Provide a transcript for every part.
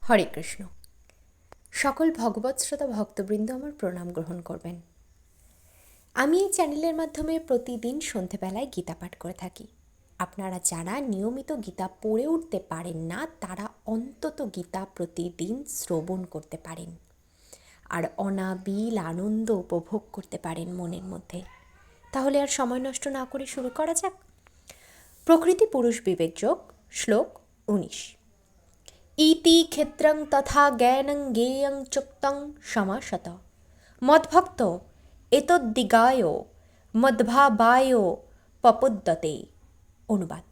হরে কৃষ্ণ। সকল ভগবৎ শ্রোতা ভক্তবৃন্দ আমার প্রণাম গ্রহণ করবেন। আমি এই চ্যানেলের মাধ্যমে প্রতিদিন সন্ধেবেলায় গীতা পাঠ করে থাকি। আপনারা যারা নিয়মিত গীতা পড়ে উঠতে পারেন না, তারা অন্তত গীতা প্রতিদিন শ্রবণ করতে পারেন আর অনাবিল আনন্দ উপভোগ করতে পারেন মনের মধ্যে। তাহলে আর সময় নষ্ট না করে শুরু করা যাক। প্রকৃতি পুরুষ বিবেকযোগ, শ্লোক 19। ইতি ক্ষেত্রং তথা জ্ঞানং জ্ঞেয়ং চুক্তং সমাসত মদ্ভক্ত এতদ্দিগায় মদ্ভাবায় পপদ্যতে। অনুবাদ: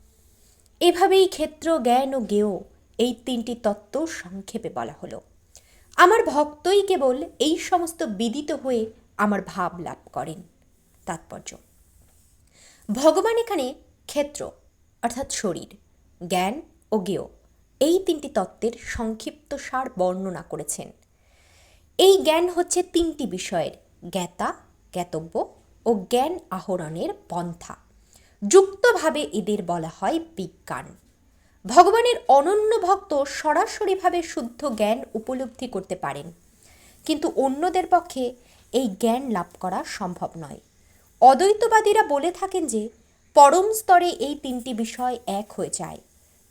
এভাবেই ক্ষেত্র, জ্ঞান ও জ্ঞেয় এই তিনটি তত্ত্ব সংক্ষেপে বলা হলো। আমার ভক্তই কেবল এই সমস্ত বিদিত হয়ে আমার ভাব লাভ করেন। তাৎপর্য: ভগবান এখানে ক্ষেত্র অর্থাৎ শরীর, জ্ঞান ও জ্ঞেয় এই তিনটি তত্ত্বের সংক্ষিপ্ত সার বর্ণনা করেছেন। এই জ্ঞান হচ্ছে তিনটি বিষয়ের জ্ঞাতা, জ্ঞাতব্য ও জ্ঞান আহরণের পন্থা। যুক্তভাবে এদের বলা হয় বিজ্ঞান। ভগবানের অনন্য ভক্ত সরাসরিভাবে শুদ্ধ জ্ঞান উপলব্ধি করতে পারেন, কিন্তু অন্যদের পক্ষে এই জ্ঞান লাভ করা সম্ভব নয়। অদ্বৈতবাদীরা বলে থাকেন যে পরম স্তরে এই তিনটি বিষয় এক হয়ে যায়,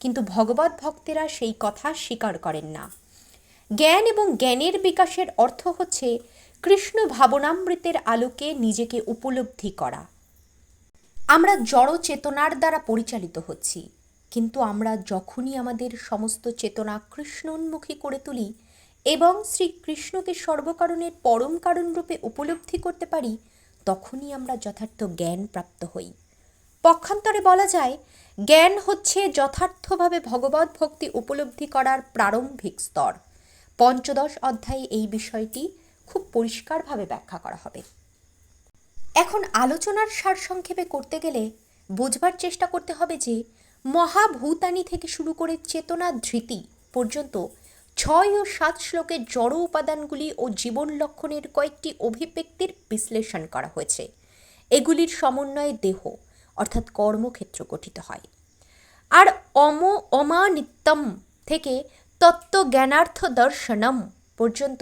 কিন্তু ভগবত ভক্তেরা সেই কথা স্বীকার করেন না। জ্ঞান এবং জ্ঞানের বিকাশের অর্থ হচ্ছে কৃষ্ণ ভাবনামৃতের আলোকে নিজেকে উপলব্ধি করা। আমরা জড় চেতনার দ্বারা পরিচালিত হচ্ছি, কিন্তু আমরা যখনই আমাদের সমস্ত চেতনা কৃষ্ণোন্মুখী করে তুলি এবং শ্রীকৃষ্ণকে সর্বকারণের পরম কারণ রূপে উপলব্ধি করতে পারি, তখনই আমরা যথার্থ জ্ঞান প্রাপ্ত হই। পক্ষান্তরে বলা যায়, জ্ঞান হচ্ছে যথার্থভাবে ভগবত ভক্তি উপলব্ধি করার প্রারম্ভিক স্তর। পঞ্চদশ অধ্যায়ে এই বিষয়টি খুব পরিষ্কারভাবে ব্যাখ্যা করা হবে। এখন আলোচনার সারসংক্ষেপে করতে গেলে বোঝবার চেষ্টা করতে হবে যে মহাভূতানি থেকে শুরু করে চেতনা ধৃতি পর্যন্ত 6 ও 7 শ্লোকের জড় উপাদানগুলি ও জীবন লক্ষণের কয়েকটি অভিব্যক্তির বিশ্লেষণ করা হয়েছে। এগুলির সমন্বয়ে দেহ অর্থাৎ কর্মক্ষেত্র গঠিত হয়। আর অমানিত্যম থেকে তত্ত্বজ্ঞানার্থ দর্শনম পর্যন্ত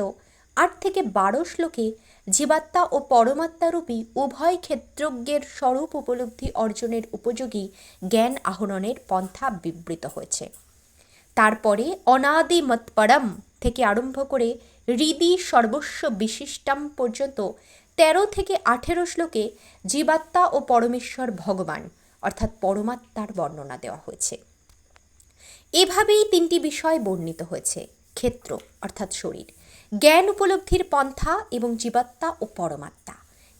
8 থেকে 12 শ্লোকে জীবাত্মা ও পরমাত্মারূপী উভয় ক্ষেত্রজ্ঞের স্বরূপ উপলব্ধি অর্জনের উপযোগী জ্ঞান আহরণের পন্থা বিবৃত হয়েছে। তারপরে অনাদি মৎপরম থেকে আরম্ভ করে হৃদি সর্বস্ব বিশিষ্টম পর্যন্ত 13 থেকে 18 শ্লোকে জীবাত্মা ও পরমেশ্বর ভগবান অর্থাৎ পরমাত্মার বর্ণনা দেওয়া হয়েছে। এভাবেই তিনটি বিষয় বর্ণিত হয়েছে: ক্ষেত্র অর্থাৎ শরীর, জ্ঞান উপলব্ধির পন্থা এবং জীবাত্মা ও পরমাত্মা।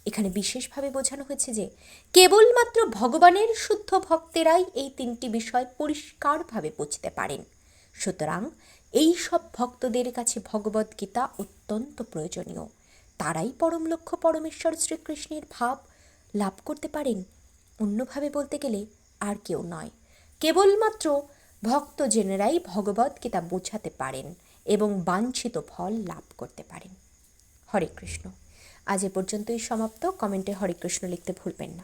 এখানে বিশেষভাবে বোঝানো হয়েছে যে কেবলমাত্র ভগবানের শুদ্ধ ভক্তেরাই এই তিনটি বিষয় পরিষ্কারভাবে বুঝতে পারেন। সুতরাং এই সব ভক্তদের কাছে ভগবদ্গীতা অত্যন্ত প্রয়োজনীয়। তারাই পরম লক্ষ্য পরমেশ্বর শ্রীকৃষ্ণের ভাব লাভ করতে পারেন। অন্যভাবে বলতে গেলে আর কেউ নয়, কেবলমাত্র ভক্তজনেরাই ভগবদ্গীতা বোঝাতে পারেন এবং বাঞ্ছিত ফল লাভ করতে পারেন। হরে কৃষ্ণ। আজ এ পর্যন্তই সমাপ্ত। কমেন্টে হরে কৃষ্ণ লিখতে ভুলবেন না।